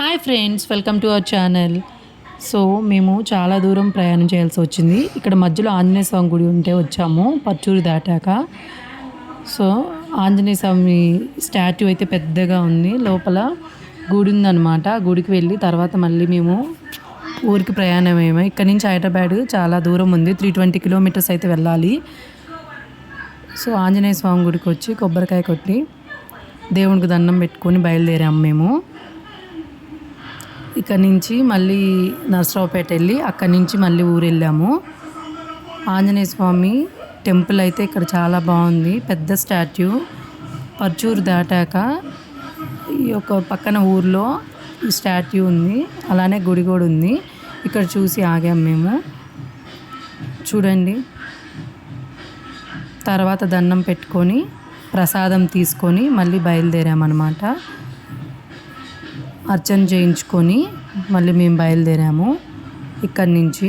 Hi friends, welcome to our channel. So మేము చాలా దూరం ప్రయాణం చేయాల్సి వచ్చింది. ఇక్కడ మధ్యలో ఆంజనేయ స్వామి గుడి ఉంటే వచ్చాము పర్చూరు దాటాక. సో ఆంజనేయ స్వామి స్టాట్యూ అయితే పెద్దగా ఉంది, లోపల గుడి ఉందన్నమాట. గుడికి వెళ్ళి తర్వాత మళ్ళీ మేము ఊరికి ప్రయాణం అయ్యాము. ఇక్కడ నుంచి హైదరాబాద్ చాలా దూరం ఉంది, 320 కిలోమీటర్స్ అయితే వెళ్ళాలి. సో ఆంజనేయ స్వామి గుడికి వచ్చి కొబ్బరికాయ కొట్టి దేవునికి దండం పెట్టుకొని బయలుదేరాము మేము. ఇక్కడ నుంచి మళ్ళీ నరసరావుపేట వెళ్ళి అక్కడి నుంచి మళ్ళీ ఊరు వెళ్ళాము. ఆంజనేయ స్వామి టెంపుల్ అయితే ఇక్కడ చాలా బాగుంది, పెద్ద స్టాట్యూ. పర్చూరు దాటాక ఈ యొక్క పక్కన ఊర్లో ఈ స్టాట్యూ ఉంది, అలానే గుడి కూడా ఉంది. ఇక్కడ చూసి ఆగాము మేము. చూడండి, తర్వాత దండం పెట్టుకొని ప్రసాదం తీసుకొని మళ్ళీ బయలుదేరామన్నమాట. అర్చన చేయించుకొని మళ్ళీ మేము బయలుదేరాము ఇక్కడి నుంచి.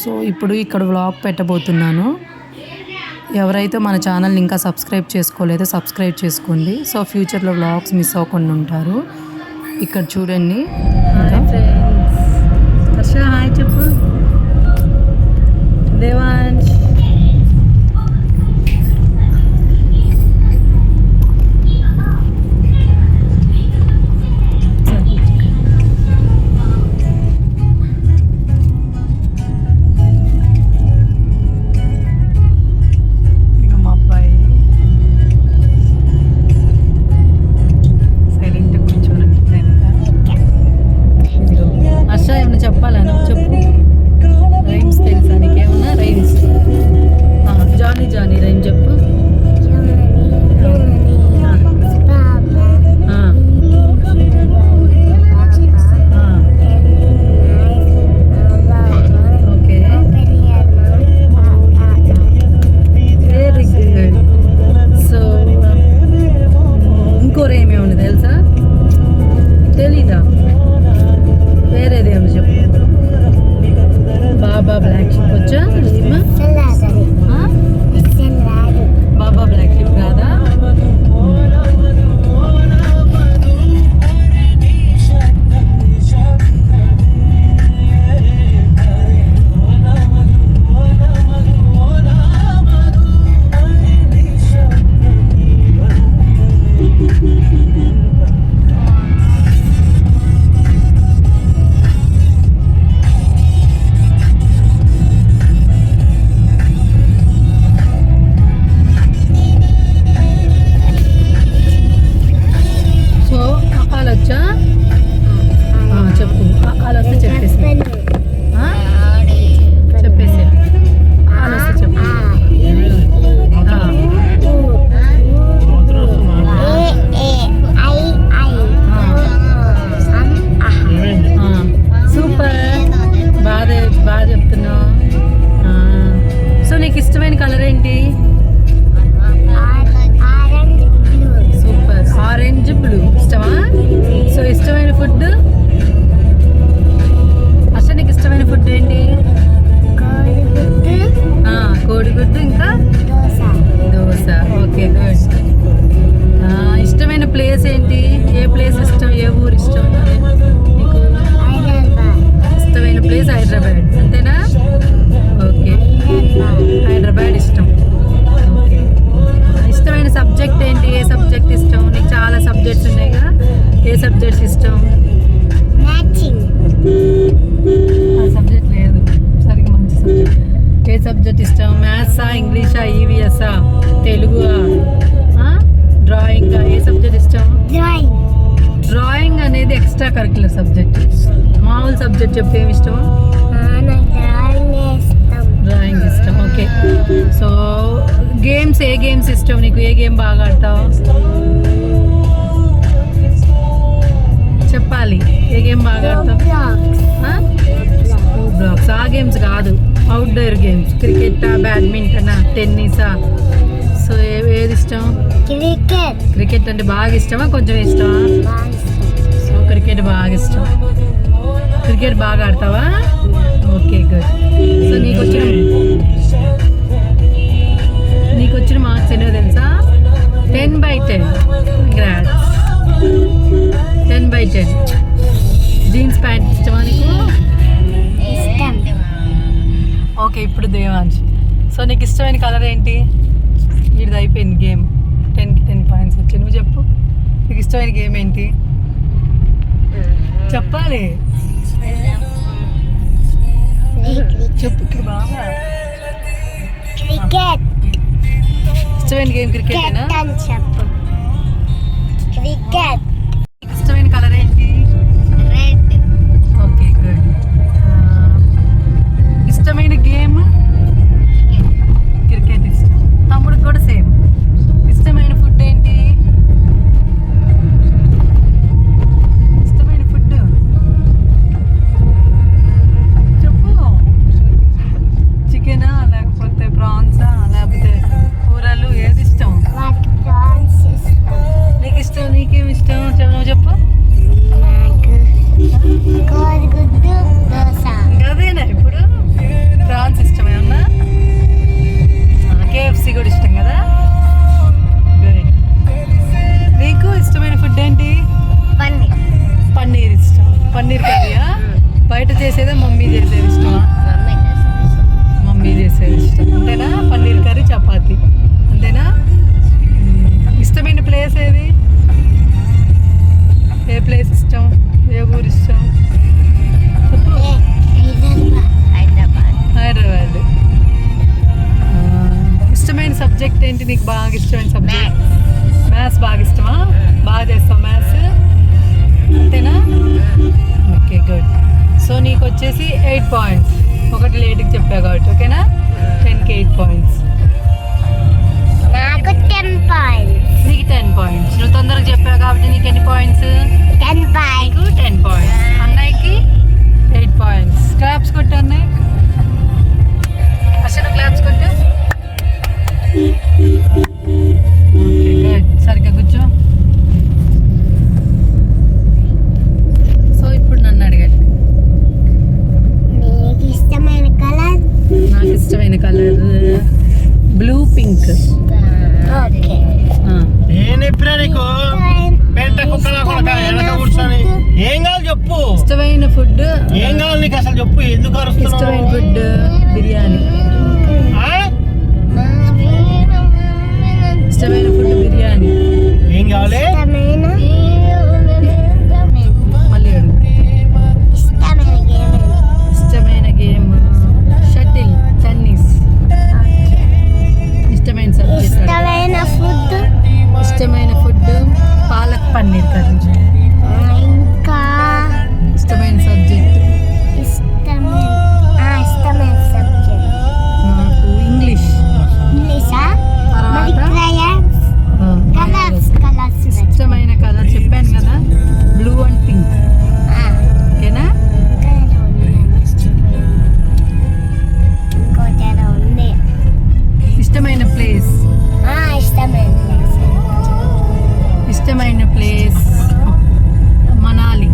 సో ఇప్పుడు ఇక్కడ వ్లాగ్ పెట్టబోతున్నాను. ఎవరైతే మన ఛానల్ని ఇంకా సబ్స్క్రైబ్ చేసుకోలేదో సబ్స్క్రైబ్ చేసుకోండి. సో ఫ్యూచర్లో వ్లాగ్స్ మిస్ అవ్వకుండా ఉంటారు. ఇక్కడ చూడండి. హాయ్ చెప్పు దేవాంశ్. చెప్పాలని చెప్పు, రైమ్స్ తెలుసా నీకేమన్నా? రైమ్స్ జానీ జానీ రైమ్ చెప్పు. Okay, very good. సో ఇంకో రైమ్ ఏమన్నా తెలుసా? తెలీదా? వేరేది ఏమో చెప్పు. బాబా బ్లాక్ షిప్ వచ్చా? బాబా బ్లాక్ షిప్ కాదా? చెప్పు, అలా వస్తే చెప్పేసి చెప్పేసి అలా వస్తే చెప్పు. సూపర్, బాగా చెప్తున్నావు. సో నీకు ఇష్టమైన కలర్ ఏంటి? సూపర్, ఆరెంజ్ బ్లూ ఇష్టమా? సో ఇష్టమైన ఫుడ్? అసలు నీకు ఇష్టమైన ఫుడ్ ఏంటి? కోడిగుడ్డు, ఇంకా దోశ. Okay, good. ఇష్టమైన ప్లేస్ ఏంటి? ఏ ప్లేస్ ఇష్టం? ఏ ఊరు ఇష్టం నీకు? ఇష్టమైన ప్లేస్ హైదరాబాద్, అంతేనా? ఓకే, హైదరాబాద్ ఇష్టం. ఓకే, ఇష్టమైన సబ్జెక్ట్ ఏంటి? ఏ సబ్జెక్ట్ ఇష్టం నీకు? చాలా సబ్జెక్ట్స్ ఉన్నాయి కదా, ఏ సబ్జెక్ట్స్ ఇష్టం? సబ్జెక్ట్ లేదు సరిగ్గా, మంచి సబ్జెక్ట్. ఏ సబ్జెక్ట్ ఇష్టం? మ్యాథ్సా, ఇంగ్లీషా, ఈవీఎస్ఆ, తెలుగువా, డ్రాయింగా? ఏ సబ్జెక్ట్ ఇష్టం? డ్రాయింగ్ అనేది ఎక్స్ట్రా కరిక్యులర్ సబ్జెక్ట్. మామూలు సబ్జెక్ట్ చెప్పు, ఏమి ఇష్టం? డ్రాయింగ్ ఇష్టం. ఓకే, సో గేమ్స్, ఏ గేమ్స్ ఇష్టం నీకు? ఏ గేమ్ బాగా ఆడతావు చెప్పాలి. ఏ గేమ్ బాగా ఆడతావు? బ్లాక్స్. ఆ గేమ్స్ కాదు, అవుట్డోర్ గేమ్స్. క్రికెటా, బ్యాడ్మింటనా, టెన్నిసా? సో ఏది ఇష్టం? క్రికెట్ అంటే బాగా ఇష్టమా, కొంచెం ఇష్టమా? సో క్రికెట్ బాగా ఇష్టం. క్రికెట్ బాగా ఆడతావా? Okay, good. దేవాంశ్. సో నీకు ఇష్టమైన కలర్ ఏంటి? వీడిది అయిపోయింది గేమ్. 10కి 10 పాయింట్స్ వచ్చాయి. నువ్వు చెప్పు, నీకు ఇష్టమైన గేమ్ ఏంటి చెప్పాలి. చెప్పు బాగా. క్రికెట్. ఇష్టమైన గేమ్ క్రికెటేనా? చెప్పు. క్రికెట్. నీకు ఇష్టమైన కలర్ ఏంటి? రెడ్. Okay good. ఇష్టమైన గేమ్ క్రికెట్ ఇష్టం. తమ్ముడికి కూడా సేమ్. ఇష్టమైన ఫుడ్ ఏంటి? ఇష్టమైన ఫుడ్ చెప్పు. చికెనా లేకపోతే ప్రాన్సా లేకపోతే కూరలు, ఏది ఇష్టం? నాకు ప్రాన్స్ ఇష్టం. నీకు ఇష్టం, నీకేమి ఇష్టం నువ్వు చెప్పు. నాకు కోడిగుడ్డు దోశ. అదేనా ఇప్పుడు ప్రాన్స్ ఇష్టమేమన్నా? కేఎఫ్సి కూడా ఇష్టం కదా. గుడ్. నీకు ఇష్టమైన ఫుడ్ ఏంటి? పన్నీర్. పన్నీర్ ఇష్టం. పన్నీర్ కర్రీయా? బయట చేసేదా మమ్మీ చేసేది ఇష్టమా? మమ్మీ చేసేది ఇష్టం. అంతేనా? పన్నీర్ కర్రీ చపాతి అంతేనా? ఇష్టమైన ప్లేస్ ఏది? ఏ ప్లేస్ ఇష్టం? ఏ ఊరు ఇష్టం? చెప్పు. హైదరాబాద్. ఇష్టమైన సబ్జెక్ట్ ఏంటి నీకు? బాగా ఇష్టమైన సబ్జెక్ట్ మ్యాథ్స్. బాగా ఇష్టమా? బాగా చేస్తావు మ్యాథ్స్ అంతేనా? Okay good. సో నీకు వచ్చేసి 8 పాయింట్స్. ఒకటి లేట్కి చెప్పా కాబట్టి ఓకేనా? 10కి 8 పాయింట్స్. నాకు 10 పాయింట్స్. నీకు 10 పాయింట్స్. నువ్వు తొందరగా చెప్పావు కాబట్టి నీకు ఎన్ని పాయింట్స్? 10 పాయింట్స్. నీకు 10 పాయింట్స్. అన్నయ్యకి 8 పాయింట్స్. క్లాప్స్ కొట్టు అన్నయ్య. అసలు క్లాప్స్ కొట్టు. Okay good. సరిగ్గా కూర్చో. సో ఇప్పుడు నన్ను అడగండి. నీకు ఇష్టమైన కలర్? నాకు ఇష్టమైన కలర్ బ్లూ పింక్. ఓకే. నేను ఎప్పుడా నీకు పెంట కుక్కలా కొడక వెనక కూర్చొని ఏం కావాలి చెప్పు. ఇష్టమైన ఫుడ్ ఏం కావాలి నీకు అసలు చెప్పు. ఎందుకు అరుస్తున్నావు? ఇష్టమైన ఫుడ్ బిర్యానీ. ఆ? ఇష్టమైన ఫుడ్ బిర్యానీ. ఏం కావాలి? మళ్ళీ అడుగు. ఇష్టమైన గేమ్ షటిల్, టెన్నిస్. ఇష్టమైన సబ్జెక్ట్? ఇష్టమైన ఫుడ్ పాలక్ పన్నీర్ కర్రీ. ఇంకా ఇష్టమైన సబ్జెక్ట్ ఇష్టమైన సబ్జెక్ట్ నాకు ఇంగ్లీష్. ఇంగ్లీషా? తర్వాత కలర్స్. ఇష్టమైన కలర్ చెప్పాను కదా, బ్లూ అండ్ పింక్. ఓకేనా? ఇష్టమైన ప్లేస్? ఇష్టమైన ప్లేస్ మనాలి.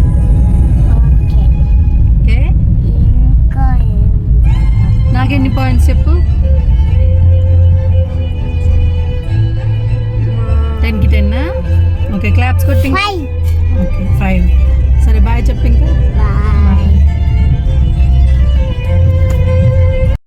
ఓకే. నాకెన్ని పాయింట్స్ చెప్పు? 10కి 10. ఓకే క్లాప్స్ కొట్టి. ఓకే 5. సరే బాయ్ చెప్పు ఇంకా.